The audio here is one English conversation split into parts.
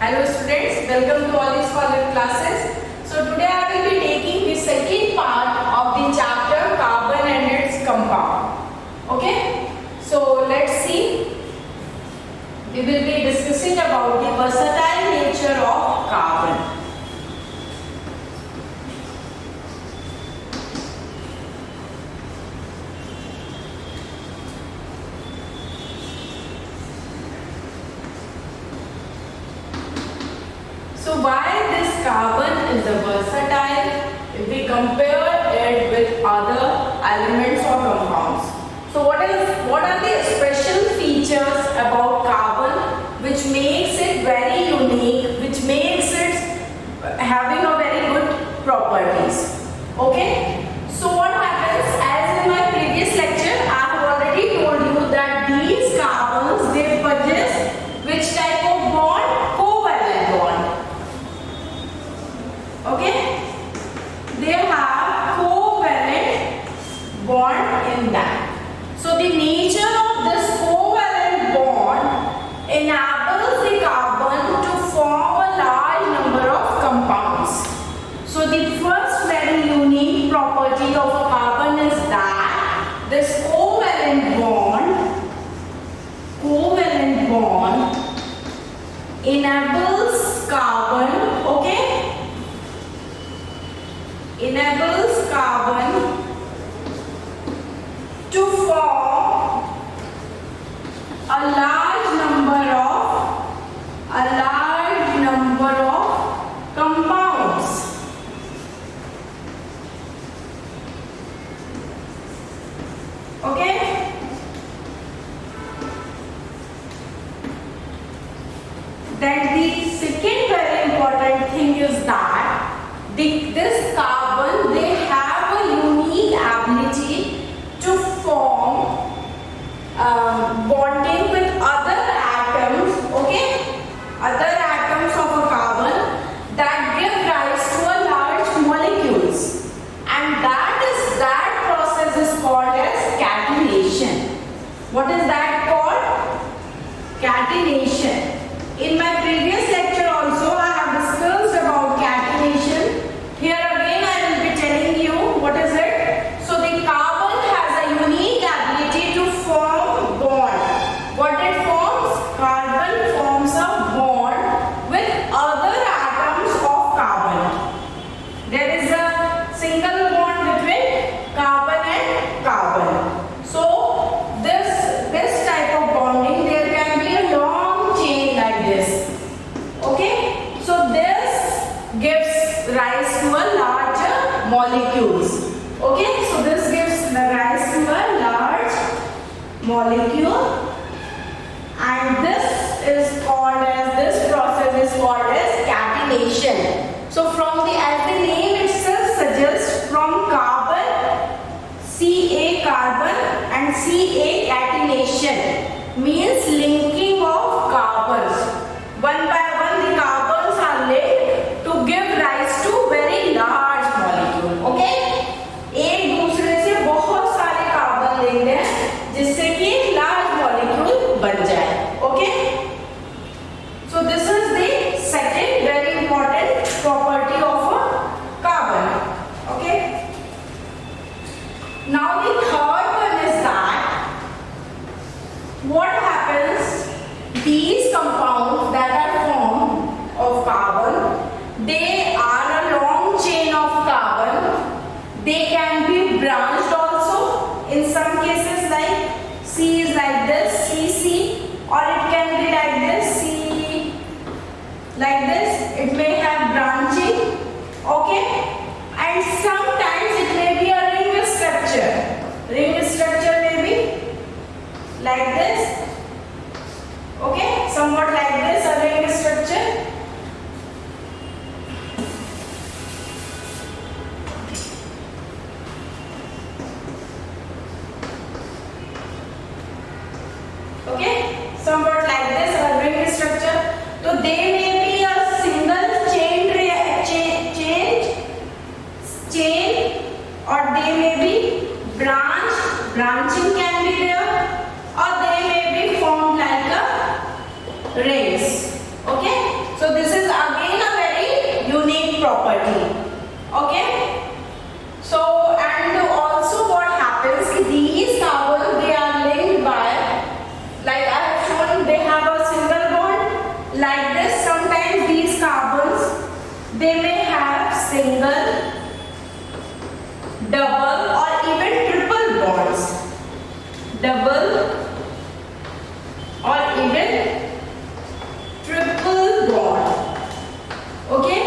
Hello students, welcome to all these Scholar classes. So today I will be taking the second part of the chapter carbon and its compound. Okay, so let's see. We will be discussing about the versatile nature of carbon. So why this carbon is a versatile if we compare it with other elements or compounds. So what are the special features about carbon which makes it very unique, which makes it having a very good properties. Okay. So what happens, as in my previous lecture I have already told you that these carbons, they possess which type of bond? Covalent bond. Okay, they have covalent bond in that. So the nature of this covalent bond enables the carbon to form a large number of compounds. So the first very unique property of a carbon is that this covalent bond enables carbon, okay, enables carbon to form a large number of compounds. Okay? Then the second very important thing is that this carbon, they have a unique ability to form bonding with other atoms, okay, other atoms of a carbon that give rise to a large molecules, and that process is called as catenation. What is that called? Catenation. In my previous lecture also I have discussed about catenation. Here again I will be telling you what is it. So the carbon has a unique ability to form bond. What it forms? Carbon forms a bond with other atoms of carbon. There is a single bond between carbon and carbon. So this type of bonding, there can be a long chain like this. Okay? So this gives rise to a larger molecules. Okay? So this gives rise to a large molecule, and this process is called as catenation. So as the name itself suggests, from carbon, Ca carbon and Ca catenation means linking of carbons. One by one the carbons are linked to give rise to very large molecule. Okay? एक दूसरे से बहुत सारे carbon linked हैं जिससे कि large molecule बन जाए. Okay? So this is the second very important property of a carbon. Okay? Now the third one is that what happens, these compounds that are formed of carbon, they are a long chain of carbon. They can be branched also. In some cases, like C is like this, CC, or it can be like this, C, like this. It may have branching, okay, and sometimes it may be a ring structure. Ring structure may be like this, okay, somewhat like this, a ring structure. Okay, somewhat like this, a ring structure. So they may be a single chain, or they may be branching can be there, or they may be formed like a rings. Okay, so like this. Sometimes these carbons, they may have single, double or even triple bonds. Double or even triple bond. Okay,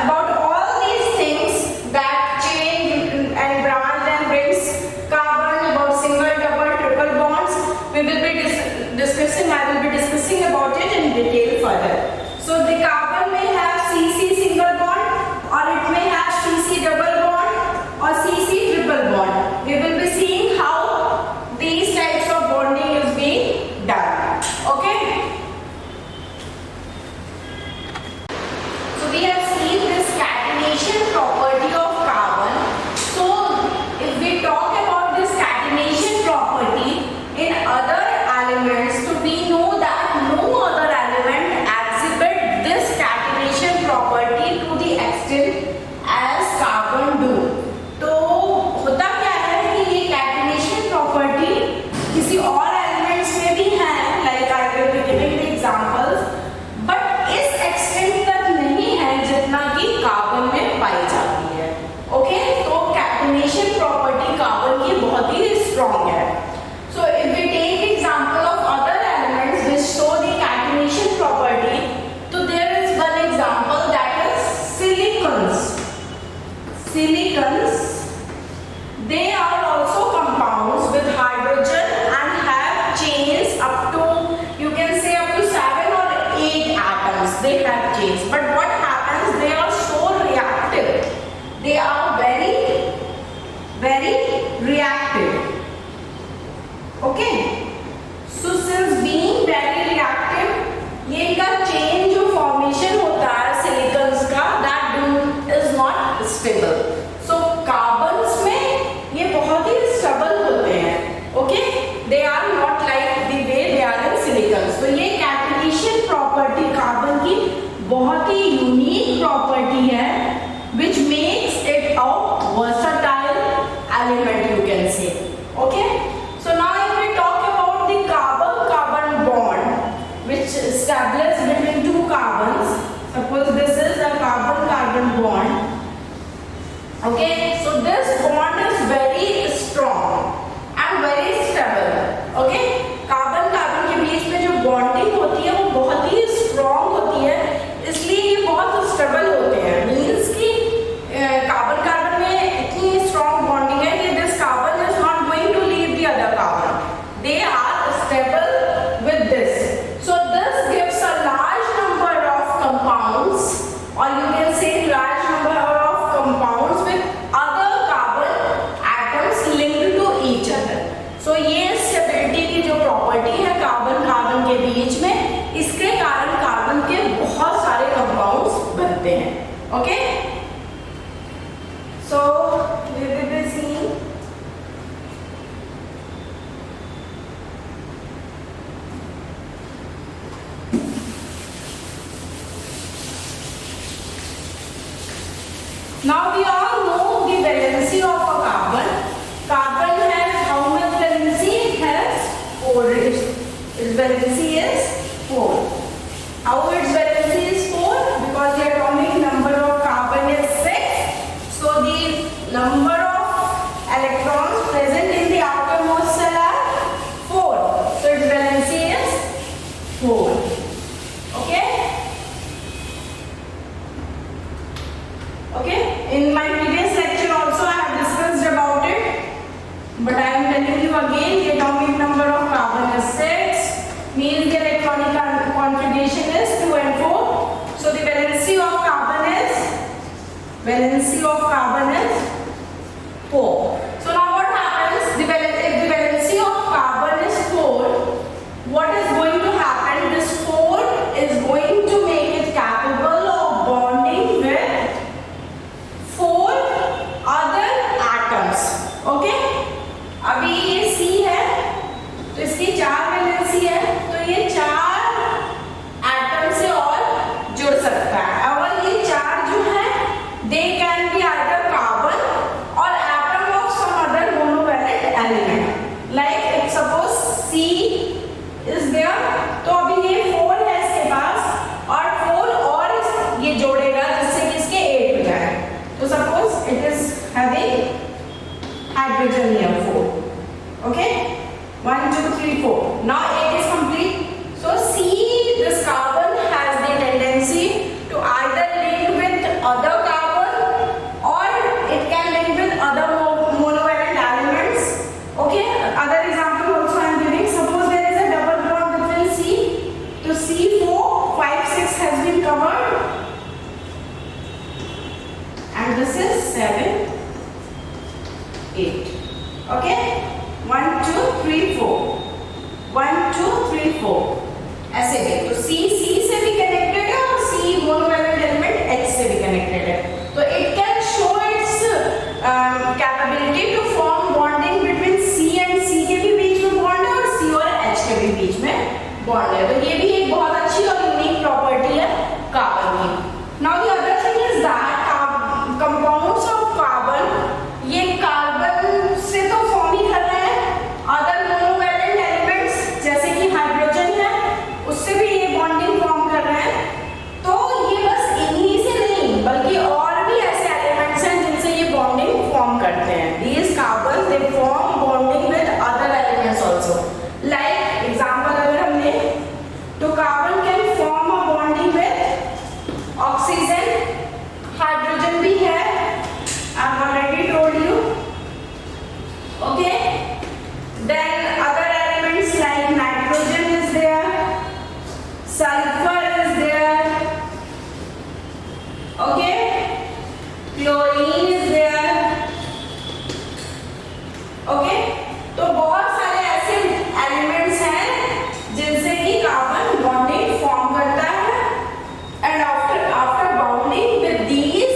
about all these things that change and branch and brings carbon, about single, double, triple bonds, we will be discussing. I will be discussing about it in detail further. So the carbon may have CC single bond, or it may have CC double bond, or CC triple bond. We will be seeing how these types of bonding is being done. Okay. So we have seen this catenation property of carbon. So if we talk about this catenation property in other elements, so we know that no other element exhibit this catenation property to the extent as carbon do. तो होता क्या है कि ये catenation property किसी और elements में भी है, like I will be giving the examples, but इस extent तक नहीं है जितना कि कार्बन में पाई जाती है. ओके, तो catenation property कार्बन की बहुत ही strong है. So if we take example of other elements which show the catenation property, so there is one example, that is silicons. Silicons, they are also compounds with hydrogen and have chains up to, you can say up to 7 or 8 atoms. They have chains, but what happens, they are so reactive. They are very, very reactive. Okay, so since being very reactive, ये इनका chain जो formation होता है silicons का, that is not stable. So carbons में ये बहुत ही stable होते हैं. Okay, they are not like the way they are in silicons. So ये catenation property carbon की बहुत ही unique property है, which makes it a versatile element, you can say. Okay, so now if we talk about the carbon-carbon bond, which established between two carbons. Suppose this is a carbon-carbon bond. Okay, so this bond is very strong and very stable. Okay, carbon-carbon के बीच में जो bonding होती है वो बहुत ही strong होती है, इसलिए ये बहुत stable होते हैं. Means कि कार्बन-कार्बन में इतनी strong bonding है कि this carbon is not going to leave the other carbon. They are stable with this. So this gives a large number of compounds, or you can say large number of compounds with other carbon atoms linked to each other. So ये stability की जो property है carbon-carbon के बीच में, इसके कारण carbon के बहुत सारे compounds बनते हैं. Okay? So we will be seeing now we all know the valency of a carbon. Carbon has how much valency? It has 4. Its valency is 4. How its valency is 4? Because the atomic number of carbon is 6. So the number of electrons present in the outermost cell are 4. So its valency is 4. Okay? Okay? In my previous lecture also I have discussed about it, but I am telling you again, the atomic number of carbon is 6, means the electronic configuration is 2 and 4. So the valency of carbon is 4. So now what happens? If the valency of carbon is 4, what is going to happen? This 4 is going to make it capable of bonding with 4 other atoms. Okay? अभी ये C है, this is 7, 8. Okay? 1, 2, 3, 4. 1, 2, 3, 4. ऐसे भी तो C से भी connected है और C मोनोवैलेंट एलिमेंट H से भी कनेक्टेड है. तो it can show its capability to form bonding between C and C के भी बीच में बॉन्ड है और C और H के भी बीच में बॉन्ड है. तो ये भी एक बहुत अच्छी और यूनिक प्रॉपर्टी है कार्बन की. Now the other thing is that compounds of carbon ये कार्बन से तो फॉर्म ही कर रहे हैं. अदर मोनोवैलेंट एलिमेंट्स जैसे कि हाइड्रोजन है उससे भी ये बॉन्डिंग फॉर्म कर रहे हैं. तो ये बस इन्हीं से नहीं बल्कि और भी ऐसे एलिमेंट्स हैं जिनसे ये बॉन्डिंग फॉर्म करते हैं. These carbons they form bonding with other elements also. Like example अगर हम लें तो carbon can form a bonding with oxygen. Hydrogen भी है. I've already told you. Okay. Then other elements like nitrogen is there, sulfur is there, okay, chlorine is there, okay. तो बहुत सारे ऐसे एलिमेंट्स हैं जिनसे कि कार्बन बॉन्डिंग फॉर्म करता है. And after bonding with these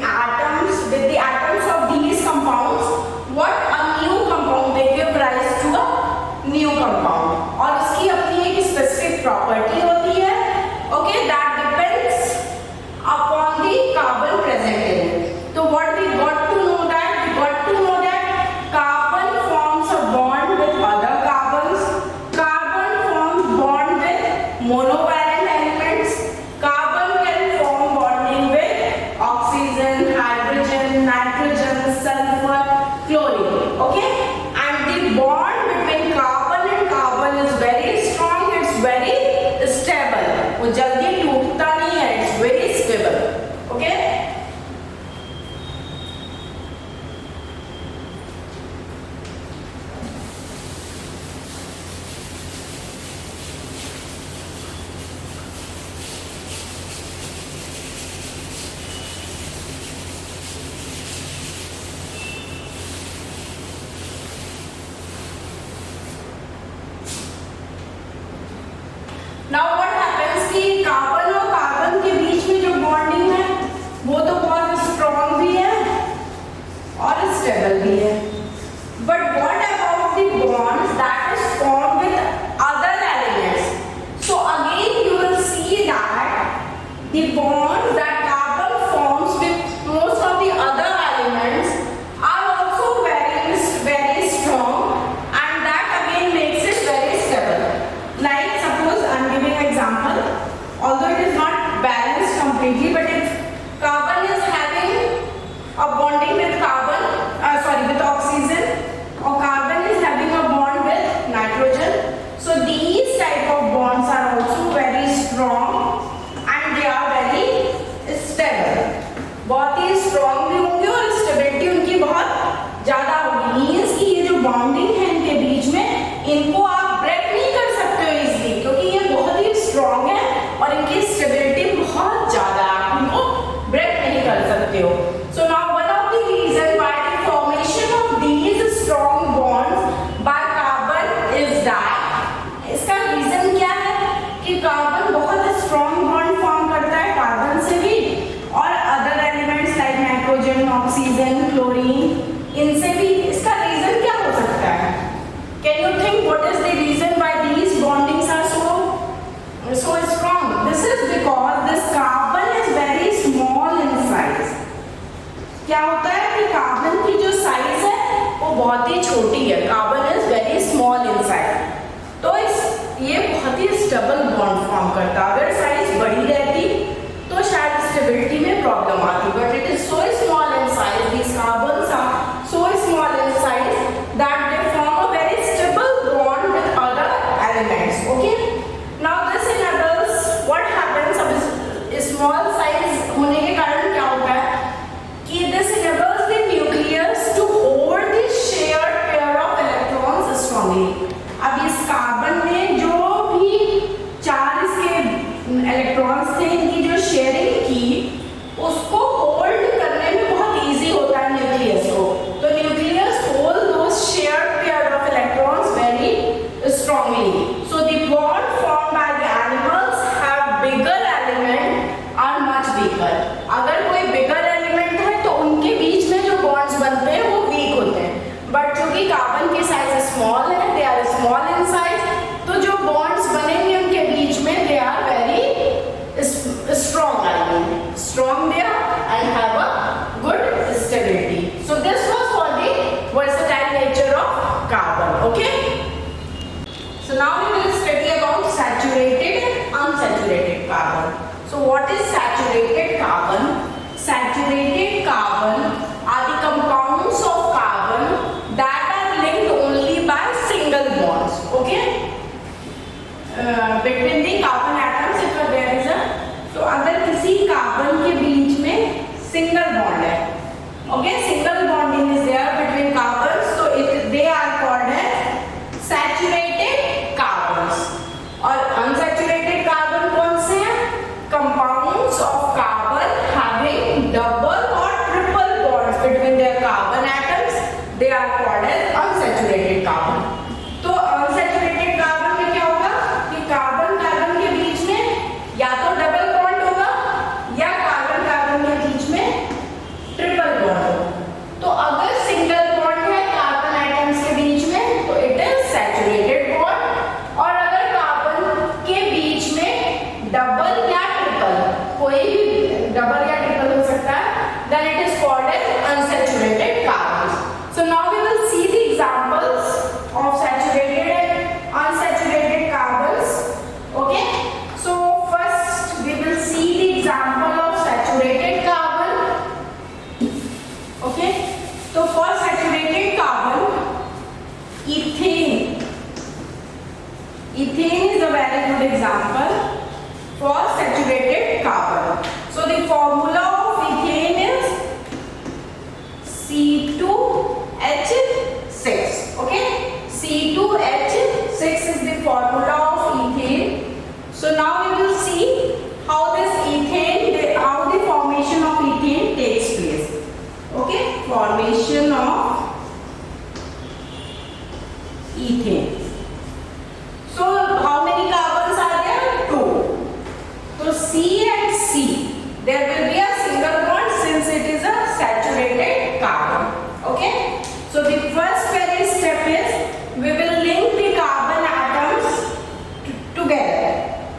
atoms, with the atoms of these compounds, what a new compound they give rise to a new compound. और इसकी अपनी एक स्पेसिफिक प्रॉपर्टी होती है. Okay, that depends upon the carbon present in it. So what we got to know that carbon forms a bond with other carbons. Carbon forms bond with monovalent elements. Carbon can form bonding with oxygen, hydrogen, nitrogen, sulfur, chlorine. Okay, and the bond between carbon and carbon is very strong. It's very stable. वो जल्दी टूटता नहीं है. It's very stable. Okay. Now what happens कि carbon और carbon के बीच में जो बॉन्डिंग है वो तो बहुत स्ट्रॉन्ग भी है और स्टेबल भी है. But what about the bonds that is formed with other elements? So again you will see that the bonds that carbon forms with most of the other elements are also very strong, and that again makes it very stable. Like suppose I am giving an example. Although it is not balanced completely, but if carbon is having a bonding with with oxygen, or carbon is having a bond with nitrogen, so these type of bonds are also very strong and they are very So what is saturated carbon? Saturated carbon are the compounds of carbon that are linked only by single bonds. Okay, between the carbon atoms if there is a, तो अगर किसी carbon के बीच में single bond है, okay, single bonding is there between carbons, so they are called as saturated carbons. और unsaturated carbon कौन से हैं? Compounds of carbon having double or triple bonds between their carbon atoms, they are called as unsaturated carbon. तो unsaturated carbon में क्या होगा कि carbon carbon के बीच में या तो डबल बॉन्ड होगा या कार्बन कार्बन के बीच में ट्रिपल बॉन्ड होगा। तो अगर सिंगल बॉन्ड है कार्बन एटम्स के बीच में तो इट इज सैचुरेटेड बॉन्ड, और अगर कार्बन के बीच में डबल या ट्रिपल, कोई भी डबल या ट्रिपल हो सकता है, then it is called as unsaturated carbons. So now we will see the examples of saturated and unsaturated carbons. Okay, so first we will see the example of saturated carbon. Okay, so for saturated carbon, ethane. Ethane is a very good example for saturated carbon. So the formula of ethane is C2H6. Okay, C2H6 is the formula of ethane. So now we will see how this ethane, how the formation of ethane takes place. Okay, formation of ethane. So how many carbons are there? 2. So C and C, there will be a single bond since it is a saturated carbon. Okay, so the first very step is we will link the carbon atoms together.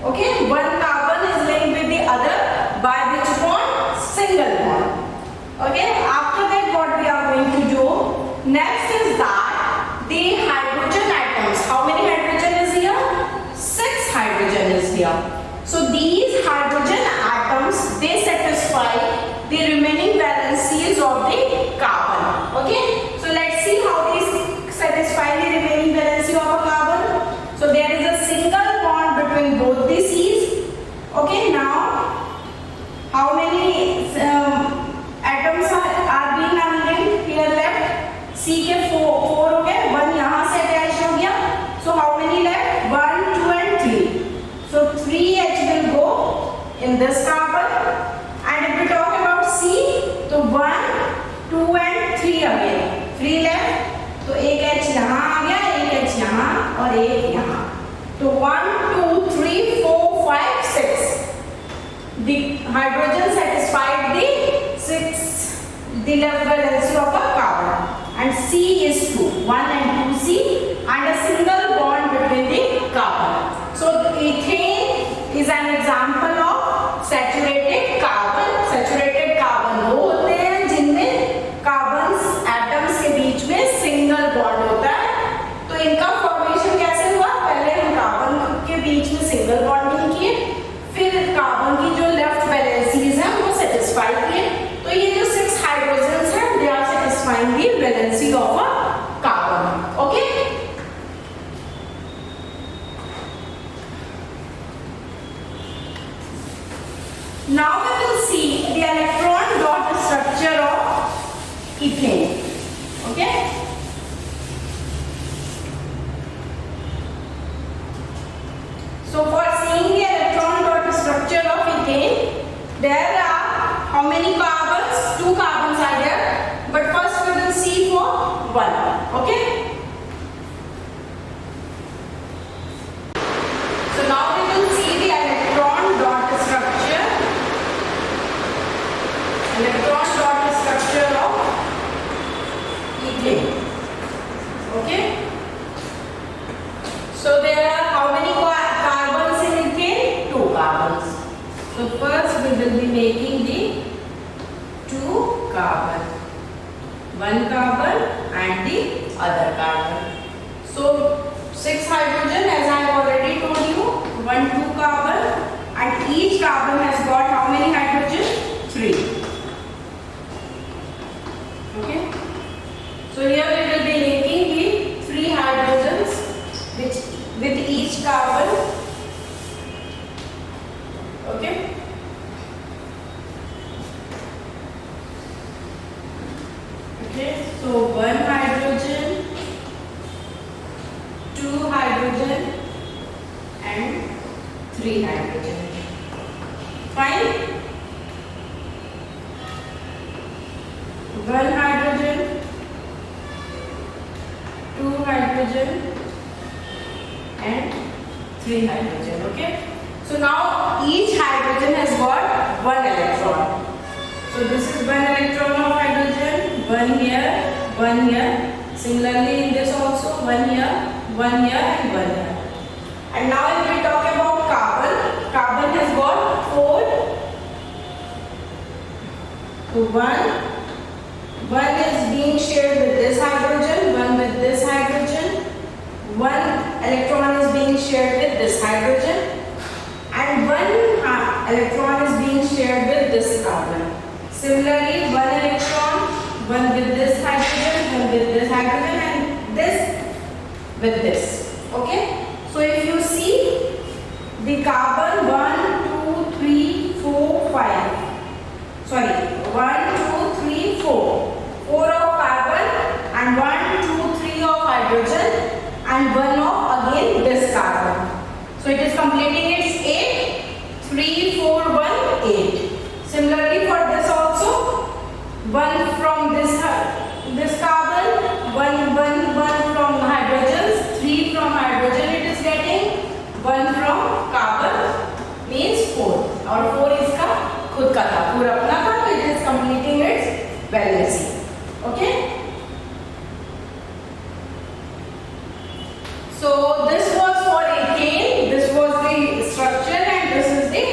Okay, one carbon is linked with the other by which bond? Single bond. Okay, after that what we are going to do next is that the hydrogen atoms, how many hydrogen is here? 6 hydrogen is here. So these hydrogen atoms, they satisfy the remaining valencies of the carbon. Okay, so let's see how these satisfy the remaining valency of a carbon. So there is a single bond between both the C's. Okay, now how many atoms are being unlinked here left? C के 4 हो गए, 1 यहाँ से attach हो गया. So how many left? 1, 2 and 3. So 3H will go in this carbon, and if we talk about C, तो 1, 2 and 3 again. 3 left, तो एक H यहाँ आ गया, एक H यहाँ और एक यहाँ. तो 1, 2, 3, 4, 5, 6. The hydrogen satisfied the left valency of a carbon, and C is 2, 1 and 2C, and a single bond between the carbon. So ethane is an example of saturated carbon. Saturated carbon वो होते हैं जिनमें carbon atoms के बीच में single bond होता है. तो इनका फॉर्मेशन कैसे हुआ? पहले हम कार्बन के बीच में सिंगल बॉन्डिंग किए, फिर कार्बन की जो लेफ्ट वैलेंसीज हैं वो सेटिस्फाई किए. तो ये जो 6 हाइड्रोजन्स हैं they are satisfying the valency of a carbon. Okay, now we will see the electron dot structure of ethane. Okay, so for seeing the electron dot structure of ethane, there are how many carbons? 2 carbons are there, but first we will see for 1. Okay, so now we will see the electron dot structure. Electron dot structure of ethane. Okay, so there are how many carbons in ethane? 2 carbons. So first we will be making the 2 carbon, 1 carbon and the other carbon. So 6 hydrogen, as I have already told you, 1, 2 carbon, and each carbon has Okay, so one hydrogen, two hydrogen, and three hydrogen. Fine. One hydrogen, two hydrogen, and three hydrogen. Okay. So now each hydrogen has got one electron. So this is one electron of hydrogen, one here, one here. Similarly in this also, one here, and one here. And now if we talk about carbon, carbon has got four. So one is being shared with this hydrogen, one with this hydrogen, one electron is being shared with this hydrogen, and one electron is being shared with this carbon. Similarly, one electron, one with this hydrogen, one with this hydrogen, and this with this. Okay? So if you see the carbon 1, 2, 3, 4, 5. Sorry, 1, 2, 3, 4. 4 of carbon and 1, 2, 3 of hydrogen and 1 of again this carbon. So it is completing its 8. 3, 4, 1, 8. Similarly for this also, 1 from this carbon, 1 from hydrogens, 3 from hydrogen it is getting, 1 from carbon means 4. और 4 इसका खुद का था, पूरा अपना था, तो it is completing its valency. Okay? So this was for ethane, this was the structure, and this is the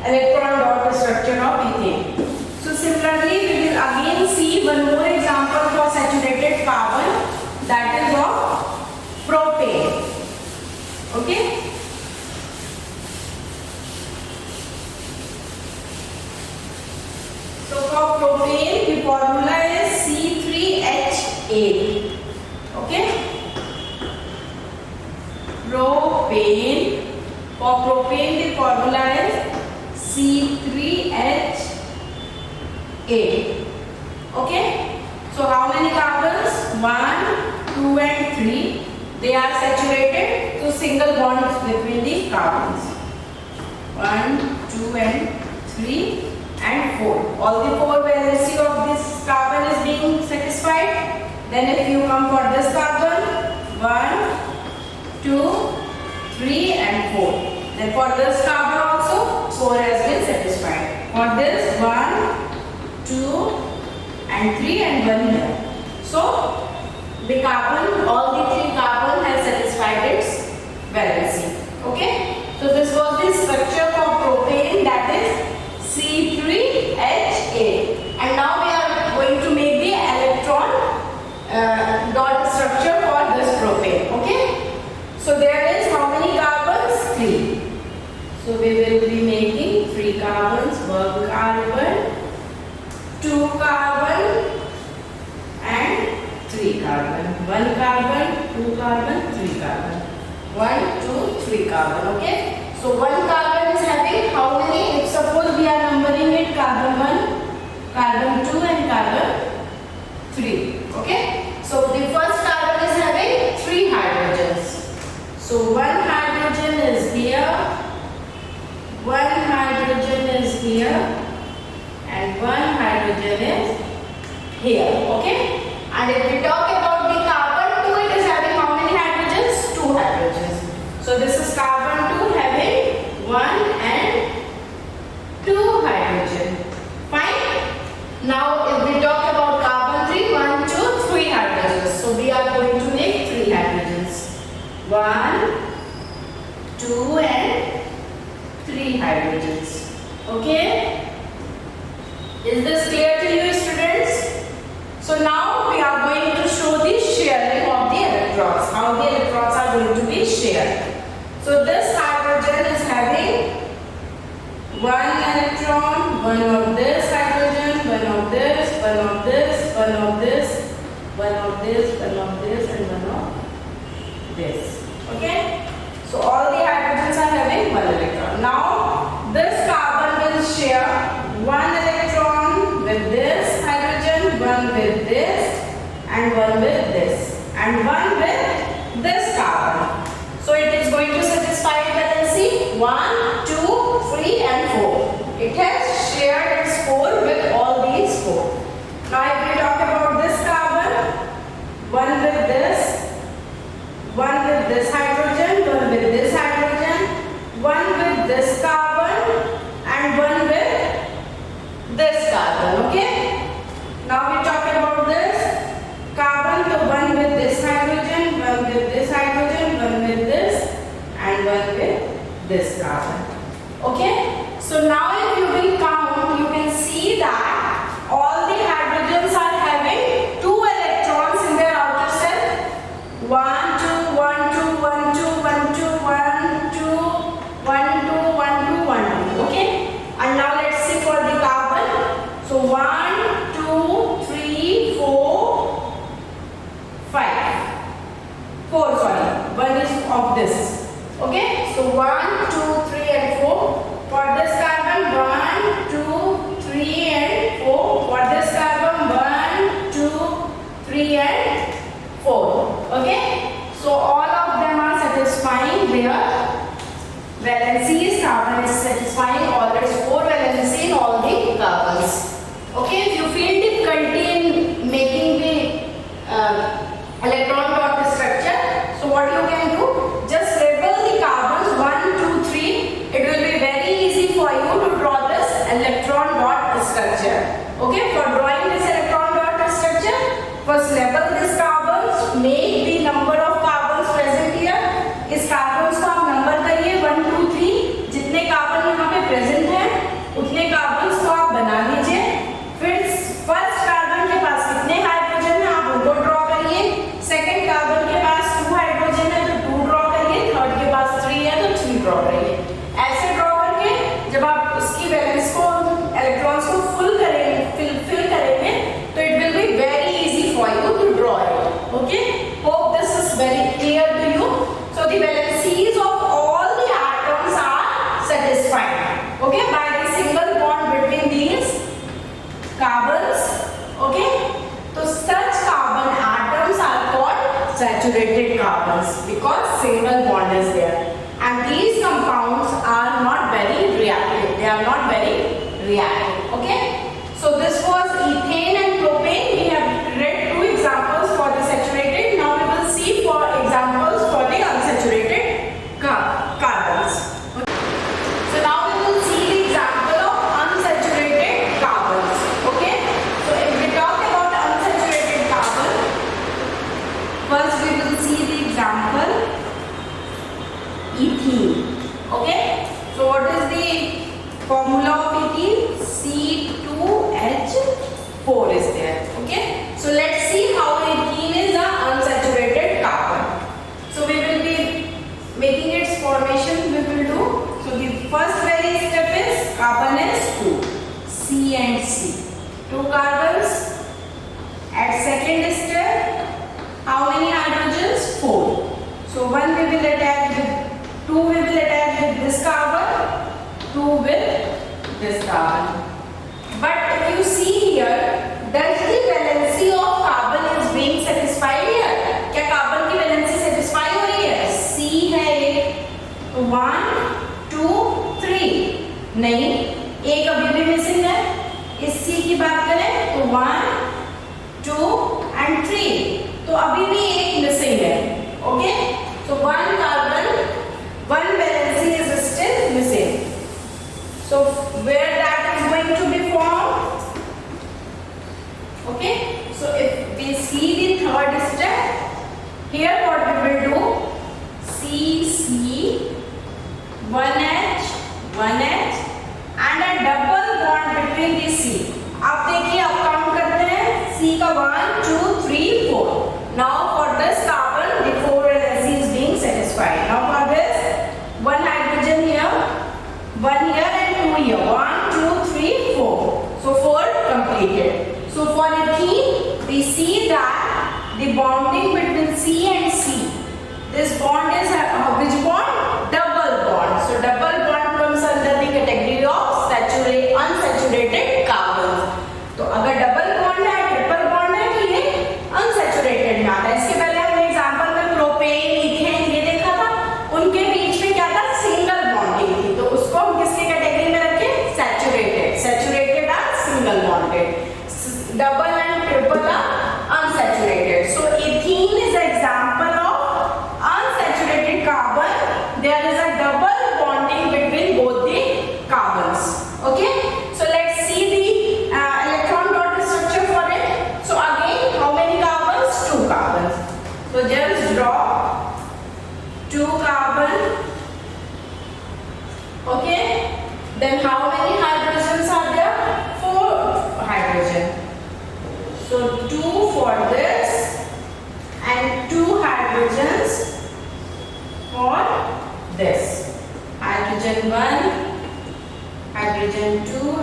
electron dot structure of ethane. So similarly, we will again see one more example for saturated carbon, that is of propane. Okay? So for propane, the formula is C3H8. Okay? Propane. For propane, the formula is C3H8. Okay? So how many carbons? 1, 2 and 3. They are saturated to single bonds between the carbons. 1, 2 and 3 and 4. All the 4 valency of this carbon is being satisfied. Then if you come for this carbon, 1, 2, 3 and 4. Then for this carbon also 4 has been satisfied. For this 1, 2 and 3 and 1 here. So the carbon, all the 3 carbon has satisfied its valency. Okay? So this was the structure for propane, that is C3H8. And now we are going to make the electron dot structure for this propane. Okay? So there is how many carbons? 3. So we will be making 3 carbons, 1 carbon, 2 carbon and 3 carbon. 1 carbon, 2 carbon, 3 carbon. 1, 2, 3 carbon. Okay? So 1 carbon is having how many? If suppose we are numbering it carbon 1, carbon 2 and carbon 3. Okay? So the first carbon is having 3 hydrogens. So 1 hydrogen is here, 1 hydrogen is here, and 1 hydrogen is here. Okay? And if we talk about the carbon 2, it is having how many hydrogens? 2 hydrogens. So this is carbon 2 having 1 and 2 hydrogen. Fine? Now if we talk about carbon 3, 1, 2, 3 hydrogens. So we are going to make 3 hydrogens. 1, 2 and 3 hydrogens. Okay? Is this clear to you, students? So now we are going to show the sharing of the electrons. How the electrons are going to be shared. So this hydrogen is having 1 electron, 1 of this hydrogen, 1 of this, 1 of this, 1 of this, 1 of this, 1 of this, and 1 of this. Okay? So all the hydrogens are having 1 electron. Now this carbon will share 1 electron with this hydrogen, 1 with this, shared its 4 with all these 4. Now if we talk about this carbon, one with this hydrogen, one with this hydrogen, one with this carbon, and one with this carbon. Okay. Now we talk about this carbon. So one with this hydrogen, one with this hydrogen, one with this, and one with this carbon. Okay. So now if you will count, you can see that all the hydrogens are having 2 electrons in their outer shell. 1, 2, 1, 2, 1, 2, 1, 2, 1, 2, 1, 2, 1, 2, 1, 2. Okay. And now let's see for the carbon. So 1, 2, 3, 4, 5. 4, sorry. 1 is of this. Okay. So 1, 2, 3, and 4. For this carbon, 1, 2, 3, and 4. For this carbon, 1, 2, 3, and 4. Okay. So all of them are satisfying their valencies. Carbon is satisfying all its 4 valency in all the carbons. Okay. If you feel difficulty in making the electron dot structure, so what you can do? Just label the carbons 1, 2, 3. It will be very easy for you to draw this electron dot structure. Okay. For drawing this electron dot structure, first label these carbons. Make the number of carbons present here. इस carbons को आप number करिए 1, 2, 3. जितने carbon यहाँ पे present हैं उतने carbons को आप बना लीजिए. फिर फर्स्ट कार्बन के पास कितने हाइड्रोजन हैं आप उनको ड्रॉ करिए. सेकंड कार्बन के पास 2 हाइड्रोजन है तो 2 ड्रॉ करिए. थर्ड के पास 3 है तो 3 ड्रॉ करिए. ऐसे ड्रॉ करके जब आप उसकी वैलेंस को इलेक्ट्रॉन्स को फिल करेंगे तो it will be very easy for you to draw it. Okay. Hope this is very clear to you. So the valencies of all the atoms are satisfied. Okay, by the single bond between these carbons. Okay, so such carbon atoms are called saturated carbons because single bond is there, and these compounds are not very reactive. They are not very reactive. Okay, so this was ethane and propane. We have read 2 examples for the saturated. Now we will see for examples for the unsaturated carbons. Okay. So now we will see the example of unsaturated carbons. Okay. So if we talk about unsaturated carbon, first we will see the example ethene. Okay. So what is the formula of ethene? C2H4 is there. Okay. So let's see how ethene is an unsaturated carbon. So we will be making its formation. We will do. So the first very step is carbon is 2. C and C. 2 carbons. At second step, how many hydrogens? 4. So 1 we will attach with 2 we will attach with this carbon, 2 with this carbon. But if you see here, does the valency of carbon is being satisfied here? क्या carbon की valency satisfy हो रही है? C है एक, 1, 2, 3. नहीं, एक अभी भी मिसिंग है. इस C की बात करें तो 1, 2 and 3. तो अभी भी एक मिसिंग है. Okay. So 1 carbon, 1 valency is still missing. So where that is going to be formed? Okay. So if we see the third step, here what we will do? C, 1H, 1H and a double bond between the C. आप देखिए आप count करते हैं C का 1, 2, 3, 4. Now for this carbon the 4 valency is being satisfied. Now for this 1 hydrogen here, 1 here and 2 here. 1, 2, 3, 4. So 4 completed. So for ethene we see that the bonding between C and C. This bond is which bond? Double bond. So double bond comes under the category of unsaturated carbons. तो अगर double bond है, triple bond है तो ये unsaturated में आता है. इसके पहले हमने एग्जांपल में प्रोपेन, इथेन ये देखा था. उनके बीच में क्या था? सिंगल बॉन्डिंग थी. तो उसको हम किसके कैटेगरी में रखें? Saturated.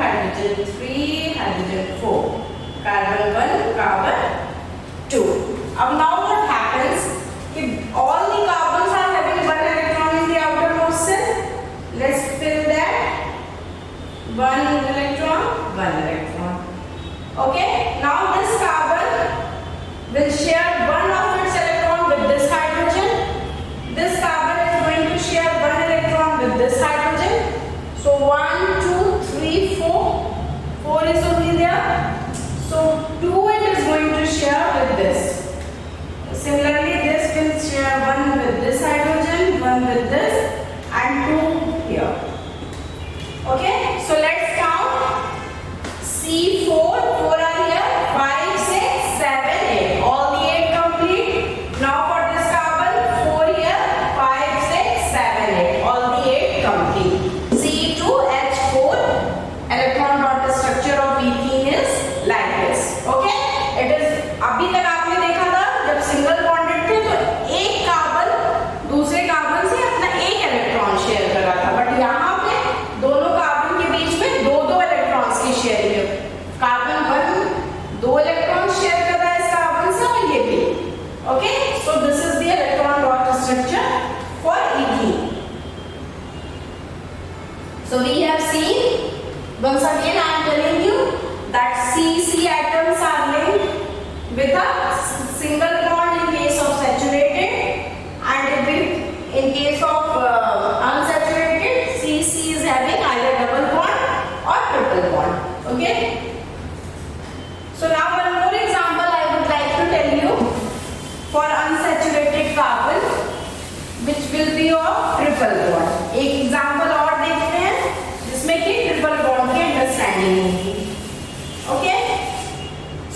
hydrogen 3, hydrogen 4. Carbon 1, carbon 2. Now what happens? If all the carbons are having one electron in the outermost cell, let's fill that. One electron. Okay. Now this carbon will share one of its electron with this hydrogen. This carbon is going to share one electron with this hydrogen. So 1, 2, 3, 4. 4 is only there. So 2 it is going to share with this. Similarly, this will share one with this hydrogen, one with this, and 2 here. Okay, so let's count. C4, 4 are here, 5, 6, 7, 8. All the 8 complete. Now for this carbon, 4 here, 5, 6, 7, 8. All the 8 complete. C2H4, electron dot structure of ethene is like this. Okay, it is, अभी तक आपने देखा था जब single bonded थे तो एक carbon दूसरे कार्बन से अपना एक इलेक्ट्रॉन शेयर कर रहा था, बट यहाँ पे दोनों कार्बन के बीच में दो इलेक्ट्रॉन्स की शेयरिंग है. कार्बन 1 2 इलेक्ट्रॉन शेयर कर रहा है इस कार्बन से और ये भी. Okay, so this is the electron dot structure for ethene. So we have seen, once again I am telling you that C atoms are linked with a single bond in case of saturated, and in case of unsaturated, C is having either double bond or triple bond. Okay. So now one more example I would like to tell you for unsaturated carbon, which will be of triple bond. एक example और देखते हैं जिसमें कि triple bond की understanding होगी. Okay.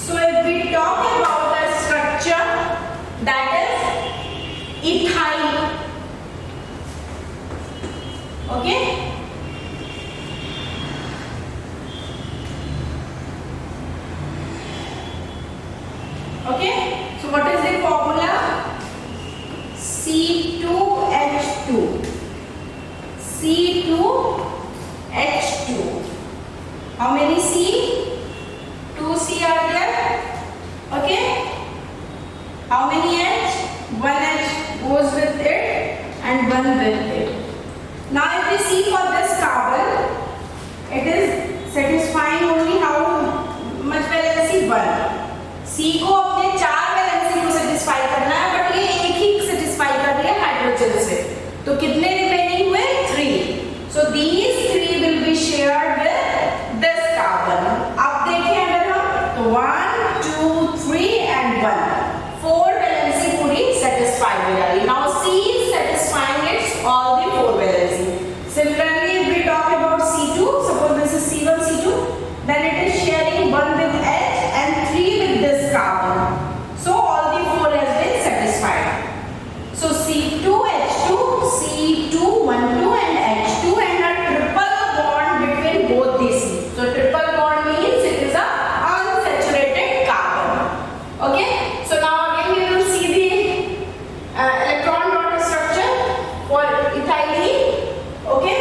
So if we talk about the structure that is ethyl, okay, okay, so what is the formula? C2H2, C2H2. How many C? 2 C are there. Okay. How many H? 1 H goes with it and 1 with it. Now if we see for this carbon, it is satisfying only how much valency? 1. C को अपने 4 valency को satisfy करना है, but ये एक ही satisfy कर रही है हाइड्रोजन से. तो कितने रिमेनिंग हुए? 3. So these 3 will be shared with this carbon. अब देखिए अगर हम तो 1, 2, 3 and 1, 4 valency पूरी satisfy हो जाएगी. Now C is satisfying its all the 4 valency. Similarly, if we talk about C2, suppose this is C1, C2, then it is sharing 1 with H and 3 with this carbon. So all the 4 has been satisfied. So C2H2, C212 and H2, and a triple bond between both these. So triple bond means it is a unsaturated carbon. Okay. So now again we will see the electron dot structure for ethylene. Okay.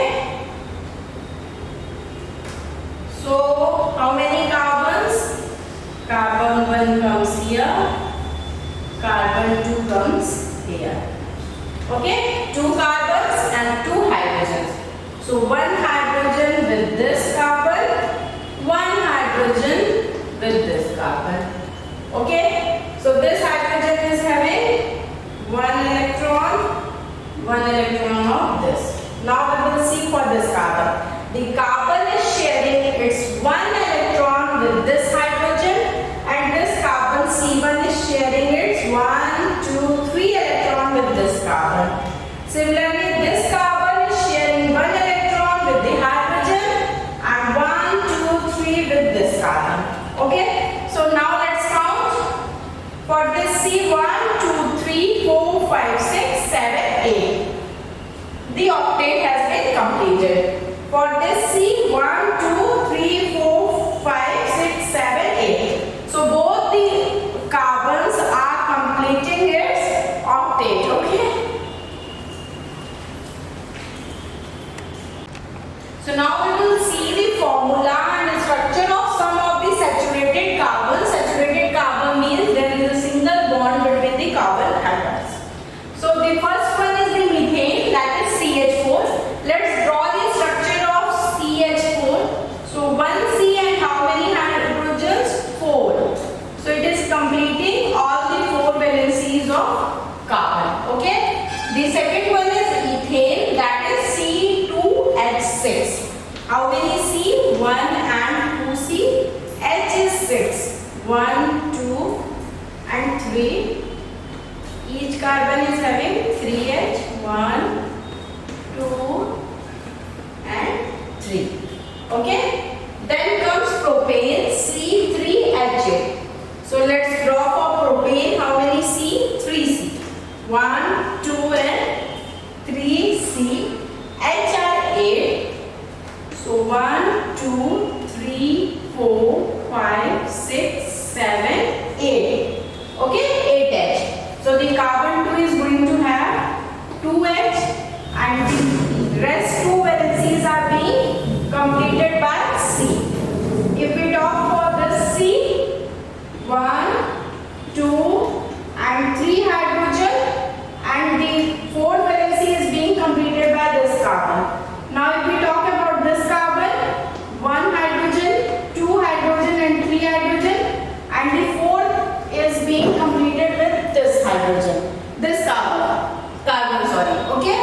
So how many carbons? Carbon 1 comes here, carbon 2 comes here. Okay, 2 carbons and 2 hydrogens. So 1 hydrogen with this carbon, 1 hydrogen with this carbon. Okay, so this hydrogen is having 1 electron of this. Now we will see for this carbon. The carbon is sharing its 1 electron with this hydrogen, and this carbon C1 is sharing its 1, 2, 3 electron with this carbon. Similarly, this carbon is sharing 1 electron with the hydrogen and 1, 2, 3 with this carbon. Okay, so now let's count. For this C1, 2, 3, 4, 5, 6, 7, 8. The octet has been completed. For this C1, 2, 3, 4, 5, 6, 7, 8. So both the carbons are completing its octet. Okay. So now we will see the formula and completing all the 4 valencies of carbon. Okay. The second one is ethane, that is C2H6. How many C? 1 and 2 C. H is 6. 1, 2 and 3. Each carbon is having 3H. 1, 2 and 3. Okay. Then comes propane, C3H8. So let's draw for propane. How many C? 3C. 1, 2 and 3C. H are 8. So 1, 2, 3, 4, 5, 6, 7, 8. Okay, 8H. So the carbon 2 is going to have 2H and the rest 2 valencies are being completed by C. If we talk for the C, 1, 2 and 3 hydrogen and the 4 valency is being completed by this carbon. Now if we talk about this carbon, 1 hydrogen, 2 hydrogen and 3 hydrogen and the 4th is being completed with this hydrogen. This carbon, okay.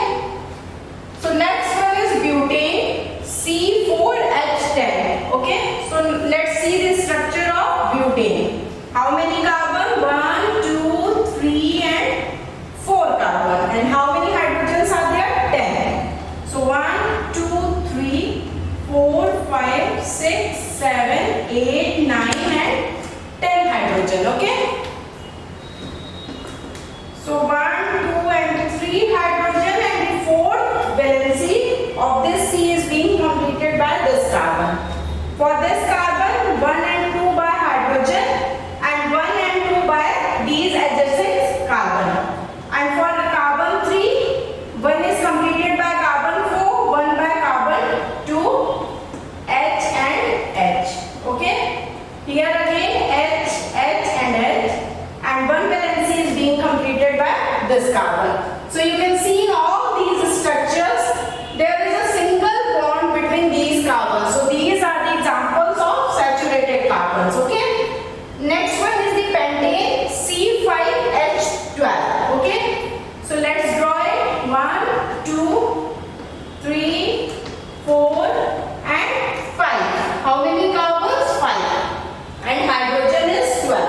So next one is butane, C4H10. Okay, so let's see the structure of butane. How many carbon? 1, 2, 3 and 4 carbon. And how many hydrogens are there? 10. So 1, 2, 3, 4, 5, 6, 7, 8, 9 and 10 hydrogen. Okay. So 1, 2 and 3 hydrogen and the 4th valency of this C is being completed by this carbon. For this carbon, 1 and 2 by hydrogen and 1 and 2 by these adjacent carbon. And for the carbon 3, 1 is completed by carbon 4, 1 by carbon 2, H and H. Okay. Here again H, H and 1 valency is being completed by this carbon. So you can see in all these structures there is a single bond between these carbons. So these are the examples of saturated carbons. Okay. Next one is the pentane, C5H12. Okay. So let's draw it. 1, 2, 3, 4 and 5. How many carbons? 5. And hydrogen is 12.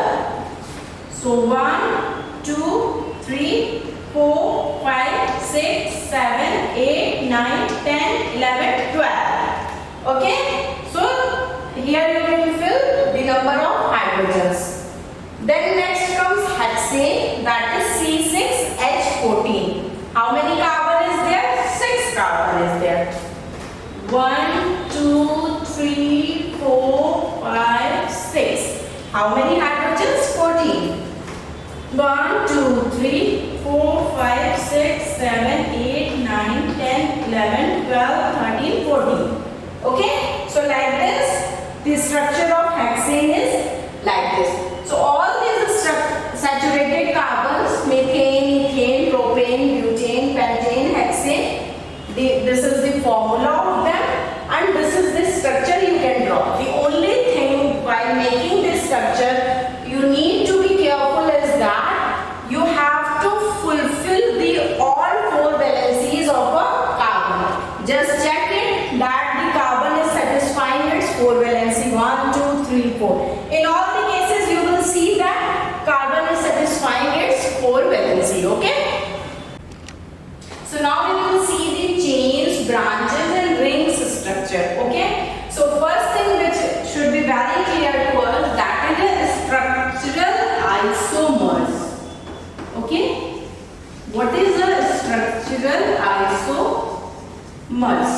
So 1, 2, 3, 4, 5, 6, 7, 8, 9, 10, 11, 12. Okay. So here you will fill the number of hydrogens. Then next comes hexane, that is C6H14. How many carbon is there? 6 carbon is there. 1, 2, 3, 4, 5, 6. How many hydrogens? 14. 1, 2, 3, 4, 5, 6, 7, 8, 9, 10, 11, 12, 13, 14. Okay? So like this, the structure of hexane is like this. So all these saturated carbons, methane, ethane, propane, butane, pentane, hexane, this is the formula of them and this is the structure you can draw. The only thing while making this structure you need to be careful is that you have to fulfill the all 4 valencies of a carbon. Just check it that the carbon is satisfying its 4 valency. 1, 2, 3, 4. In all the cases you will see that carbon is satisfying its 4 valency. Okay. So now we will see the chains, branches and rings structure. Okay. So first thing which should be very clear to us, that is structural isomers. Okay. What is a structural isomers?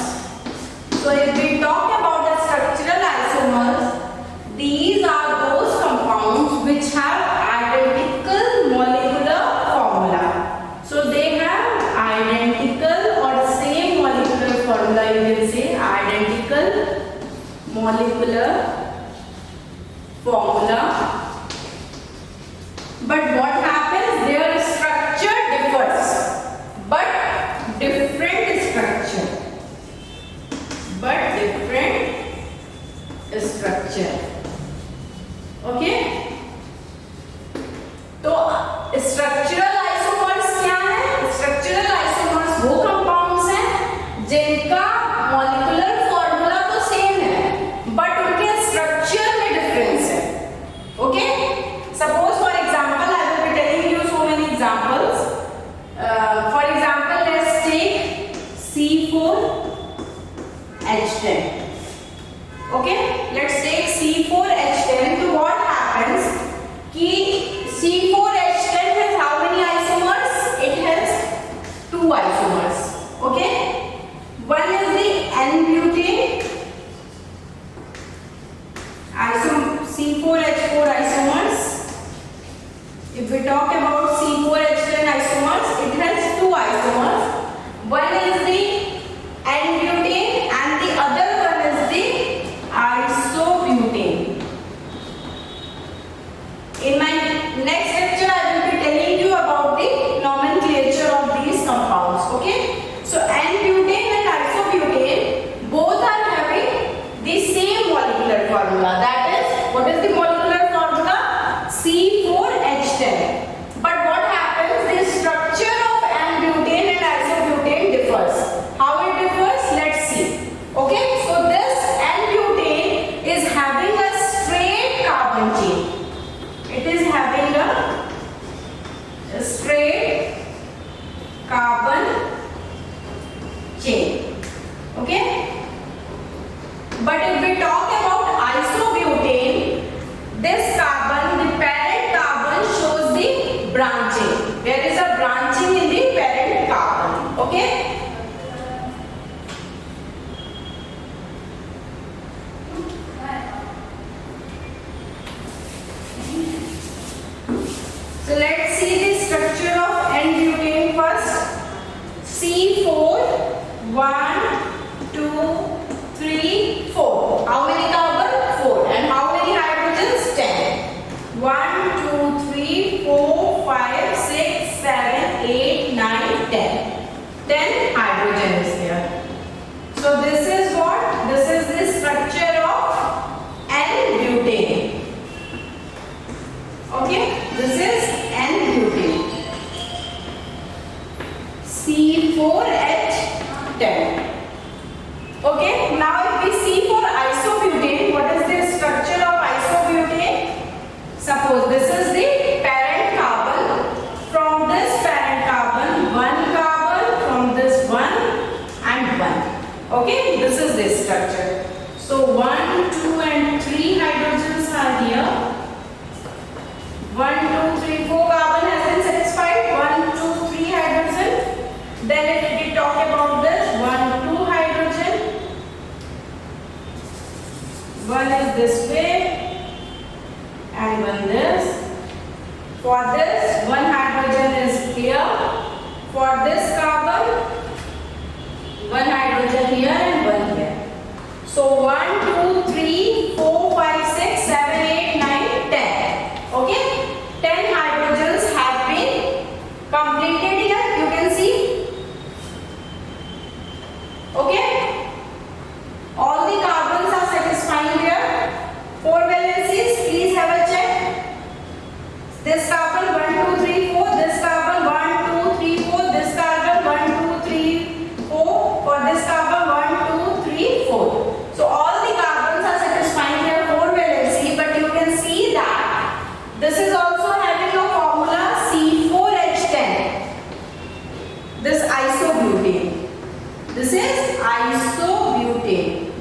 So if we talk about the structural isomers, these are those compounds which have identical molecular formula. So they have identical or same molecular formula, you can say identical molecular formula. But what happens? Their structure differs, but different structure. Okay. C4H4 isomers. If we talk about C4H10 isomers, it has two isomers. One is the N-butane and the other one is the isobutane. In my next lecture, I will be telling you about the nomenclature of these compounds. Okay? So N-butane and isobutane both are having the same molecular formula. That is, what is the molecular formula? C4H10. But what happens? The structure of N-butane and isobutane differs. How it differs? Let's see. Okay? So this N-butane is having a straight carbon chain. It is having a straight carbon chain. Okay? But if we talk about isobutane, this carbon, the parent carbon, shows the branching. There is a branching in the parent carbon. Okay? So let's see the structure of N-butane first. C4, 1, 2, 3, 4. How many carbon? 4. And how many hydrogens? 10. 1, 2, 3, 4, 5, 6, 7, 8, 9, 10. 10 hydrogen is there. So this is what? This is the structure of N-butane. Okay? This is N-butane. C4H10. Okay? Now if we see for isobutane, what is the structure of isobutane? Suppose this is the parent carbon. From this parent carbon, one carbon, from this one and one. Okay? This is the structure. So 1, 2 and 3 hydrogens are here. 1, 2, 3, 4 carbon has been satisfied. 1, 2, 3 hydrogen. Then if we talk about this, 1, 2 hydrogen. One is this way and one this. For this, one hydrogen is here. For this carbon, one hydrogen here and one here. So 1, 2, 3, 4, 5, 6, 7, 8, 9, 10. Okay? 10 hydrogens have been completed here. You can see. Okay? All the carbons are satisfying here. 4 valencies. Please have a check. This carbon 1, 2, 3, 4. This carbon 1, 2, 3, 4. This carbon 1, 2, 3, 4. For this carbon 1, 2, 3, 4. So all the carbons are satisfying their 4 valency, but you can see that this is also having a formula C4H10. This isobutane. This is isobutane.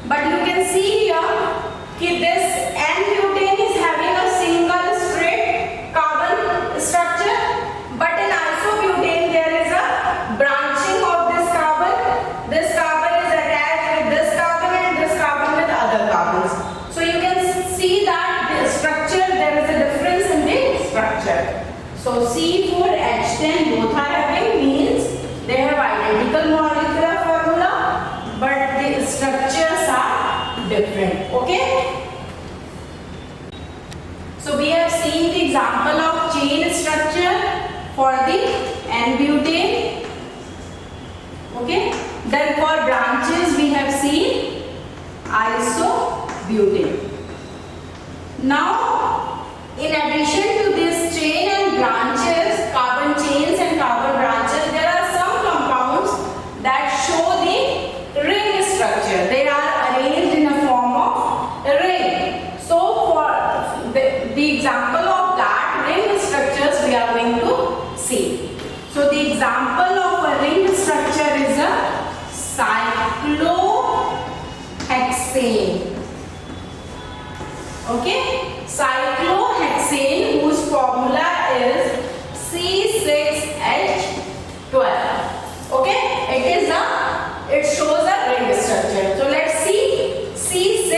But you can see here that this N-butane is having a single straight carbon structure. But in isobutane there is a branching of this carbon. This carbon is attached with this carbon and this carbon with other carbons. So you can see that the structure, there is a difference in the structure. So C4H10 both are having, means they have identical molecular formula, but the structures are different. Okay? So we have seen the example of chain structure for the N-butane. Okay? Then for branches we have seen isobutane. Now, in addition to this chain and branches, carbon chains and carbon branches, there are some compounds that show the ring structure. They are arranged in a form of a ring. So for the example of that ring structures we are going to see. So the example of a ring structure is a cyclohexane. Okay? Cyclohexane, whose formula is C6H12. Okay? It shows a ring structure. So let's see C6.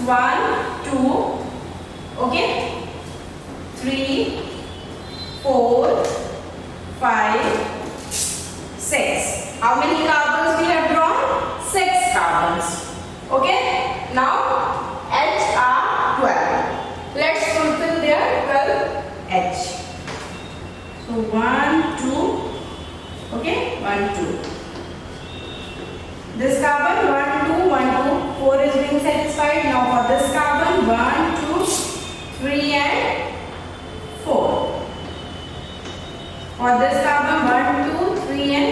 1, 2, okay, 3, 4, 5, 6. How many carbons we have drawn? 6 carbons. Okay. Now H are 12. Let's fulfill their 12 H. So 1, 2. Okay, 1, 2. This carbon 1, 2, 1, 2. 4 is being satisfied. Now for this carbon 1, 2, 3 and 4. For this carbon 1, 2, 3 and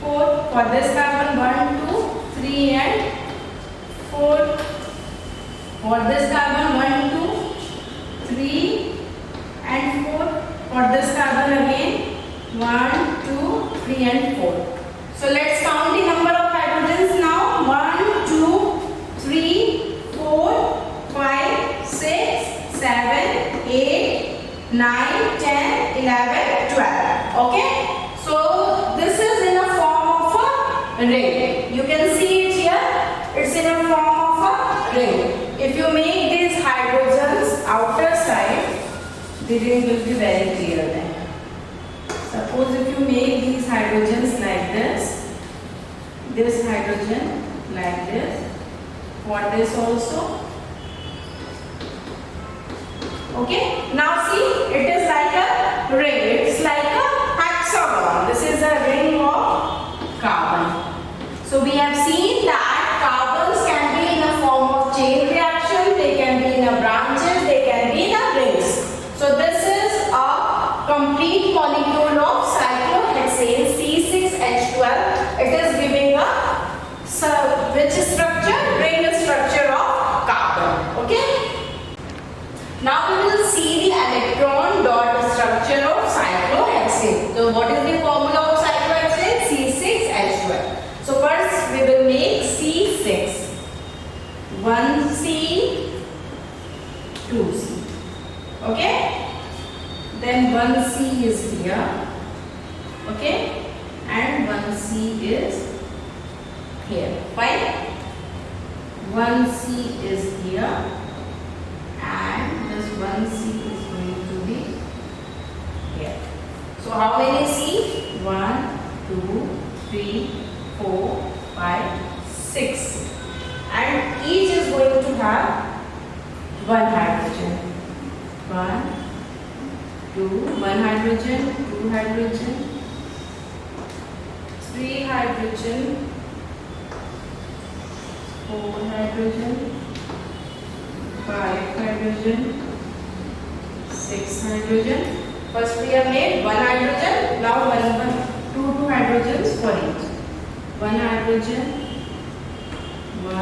4. For this carbon 1, 2, 3 and 4. For this carbon 1, 2, 3 and 4. For this carbon again 1, 2, 3 and 4. So let's count the number of hydrogens now. 1, 2, 3, 4, 5, 6, 7, 8, 9, 10, 11, 12. Okay. So this is in a form of a ring. You can see it here. It's in a form of a ring. If you make these hydrogens outer side, the ring will be very clear then. Suppose if you make these hydrogens like this hydrogen like this, for this also. Okay, now see, it is like a ring, it's like a hexagon. This is a ring of carbon. So we have seen that carbons can be in a form of chain reaction, they can be in a branches, they can be in a rings. So this is a complete molecule of cyclohexane C6H12. It is giving a which structure? Ring structure of carbon. Okay. Now we will see the electron dot structure of cyclohexane. So what is the formula of cyclohexane? C6H12. So first we will make C6. 1C, 2C. Okay. Then 1C is here. Okay. And 1C is here. Fine. 1C is here. And this 1C is going to be here. So how many C? 1, 2, 3, 4, 5, 6. And each is going to have one hydrogen. 1, 2, 1 hydrogen, 2 hydrogen, 3 hydrogen, 4 hydrogen, 5 hydrogen, 6 hydrogen. First we have made 1 hydrogen, now 2 hydrogens for each. 1 hydrogen, 1,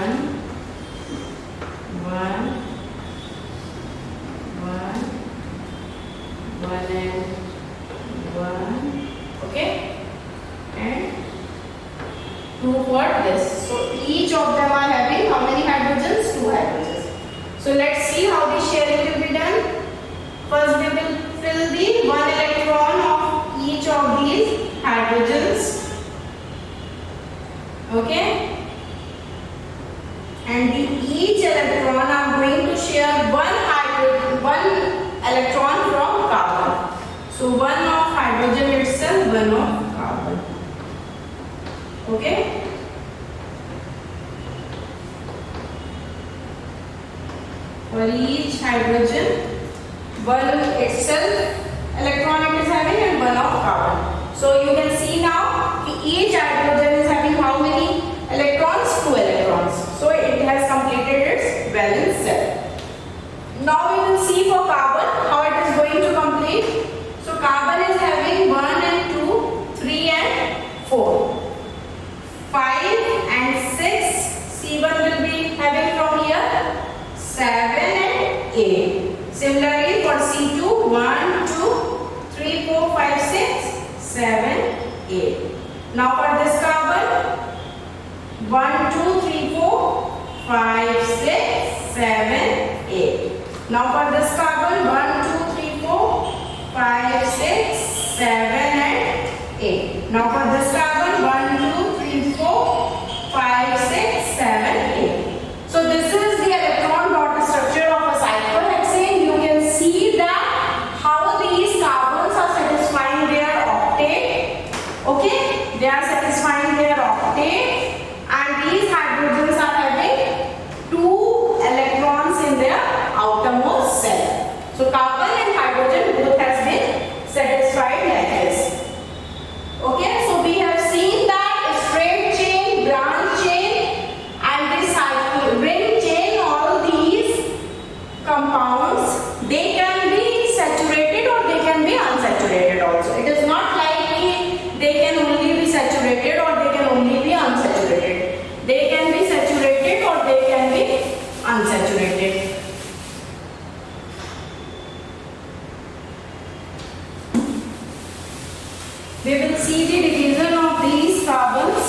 1, 1 and 1, okay, and 2 for this. So each of them are having how many hydrogens? 2 hydrogens. So let's see how the sharing will be done. First we will fill the 1 electron of each of these hydrogens, okay, and each electron are going to share one electron from carbon. So 1 of hydrogen itself, 1 of carbon. Okay. For each hydrogen, 1 itself electron it is having and 1 of carbon. So you can see now each hydrogen is having how many electrons? 2 electrons. So it has completed its valence cell. Now we will see for carbon how it is going to complete. So carbon is having 1 and 2, 3 and 4, 5 and 6. C1 will be having from here 7 and 8. Similarly for C2, 1, 2, 3, 4, 5, 6, 7, 8. Now for this carbon, 1, 2, 3, 4, 5, 6, 7, 8. Now for this carbon, 1, 2, 3, 4, 5, 6, 7 and 8. Now for this carbon, 1, 2, 3, 4, 5, 6, 7, 8. So this is the in their outermost cell. So carbon and hydrogen both has been satisfied like this. Okay, so we have seen that straight chain, branch chain and this cycle ring chain, all these compounds, they can be saturated or they can be unsaturated also. It is not like they can only be saturated or they can only be unsaturated. They can be saturated or they can be unsaturated. We will see the division of these carbons.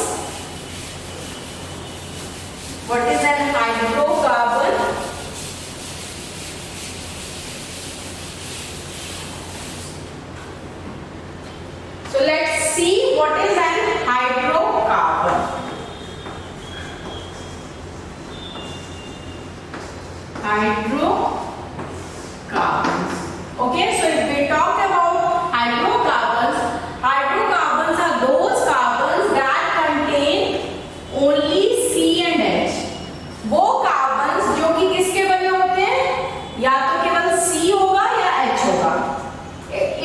What is an hydrocarbon? So let's see what is an hydrocarbon. Hydrocarbons. Okay, so if we talk about hydrocarbons, hydrocarbons are those carbons that contain only C and H. वो carbons जो कि किसके बने होते हैं, या तो केवल C होगा या H होगा.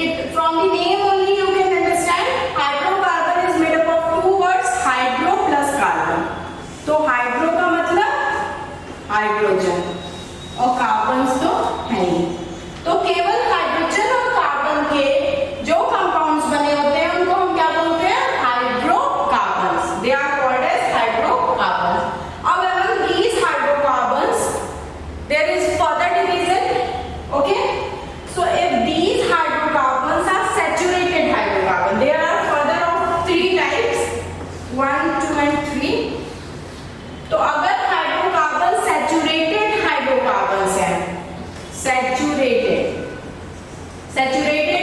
It from the name only you can understand hydrocarbon is made up of two words, hydro plus carbon. तो hydro का मतलब हाइड्रोजन और कार्बन्स तो है ही. तो केवल हाइड्रोजन और कार्बन के जो कंपाउंड्स बने होते हैं उनको हम क्या बोलते हैं, hydrocarbons. They are called as hydrocarbons. अब among these hydrocarbons there is further division. Okay, so if these hydrocarbons are saturated hydrocarbon, there are further of three types, 1, 2 and 3. तो अगर हाइड्रोकार्बन सैचुरेटेड हाइड्रोकार्बन्स हैं, saturated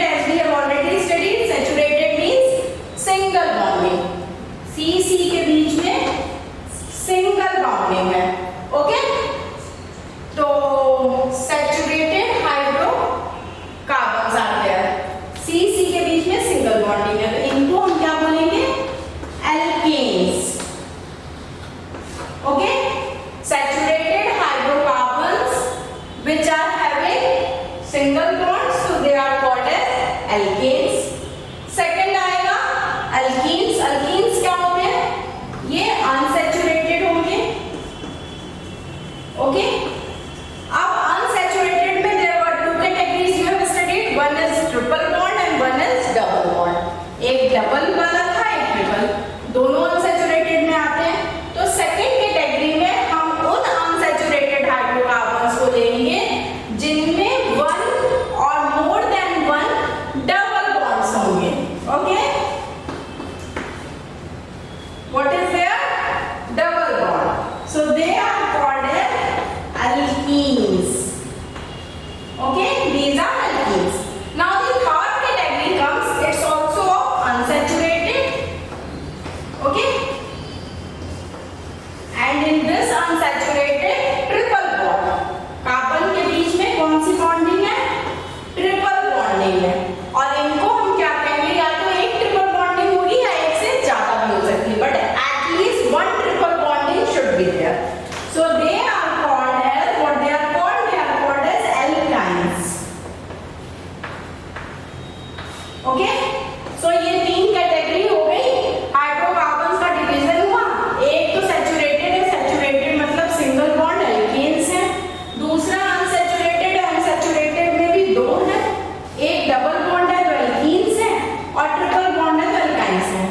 as we have already studied, saturated means single bonding. C के बीच में single bonding है. Okay, तो saturated hydrocarbons आते हैं, C के बीच में single bonding है, तो इनको हम क्या बोलेंगे, alkanes. Okay, saturated hydrocarbons which are having single bonds, so they are called as alkanes. Second आएगा alkenes. Alkenes क्या होते हैं, ये unsaturated होंगे. Okay, अब unsaturated में there were two categories you have studied. One is triple bond and one is double bond. एक double वाला था, एक triple, दोनों unsaturated में आते हैं. तो second category में हम उन unsaturated hydrocarbons को लेंगे जिनमें one or more than one double bonds होंगे. Okay, what is their double bond? So they are called as alkenes. Okay, these are alkenes. Now the third category comes, it's also unsaturated. Okay, and in this unsaturated triple bond, carbon के बीच में कौन सी bonding है, triple bonding है. और इनको हम क्या कहेंगे, या तो एक ट्रिपल बॉन्डिंग होगी या एक से ज्यादा भी हो सकती है, but at least one triple bonding should be there. So they are called as what they are called as alkynes. Okay, so ये तीन कैटेगरी हो गई. हाइड्रोकार्बन्स का डिवीजन हुआ, एक तो सैचुरेटेड है, सैचुरेटेड मतलब सिंगल बॉन्ड एल्केन्स है. दूसरा अनसैचुरेटेड है, अनसैचुरेटेड में भी दो है, एक डबल बॉन्ड है तो एल्कीन्स है और ट्रिपल बॉन्ड है तो एल्काइन्स है.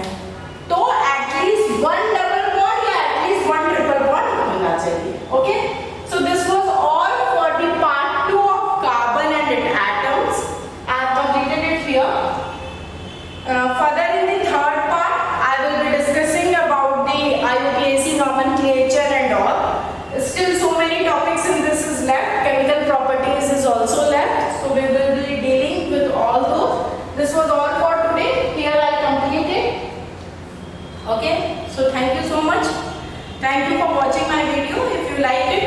तो एटलीस्ट वन डबल बॉन्ड या एटलीस्ट वन ट्रिपल बॉन्ड होना चाहिए. Okay, so this was all for the part 2 of carbon and it atoms. I have completed it here. Further in the third part, I will be discussing about the IUPAC nomenclature and all. Still so many topics in this is left. Chemical properties is also left. So we will be dealing with all those. This was all for today. Here I completed. Okay. So thank you so much. Thank you for watching my video. If you like it,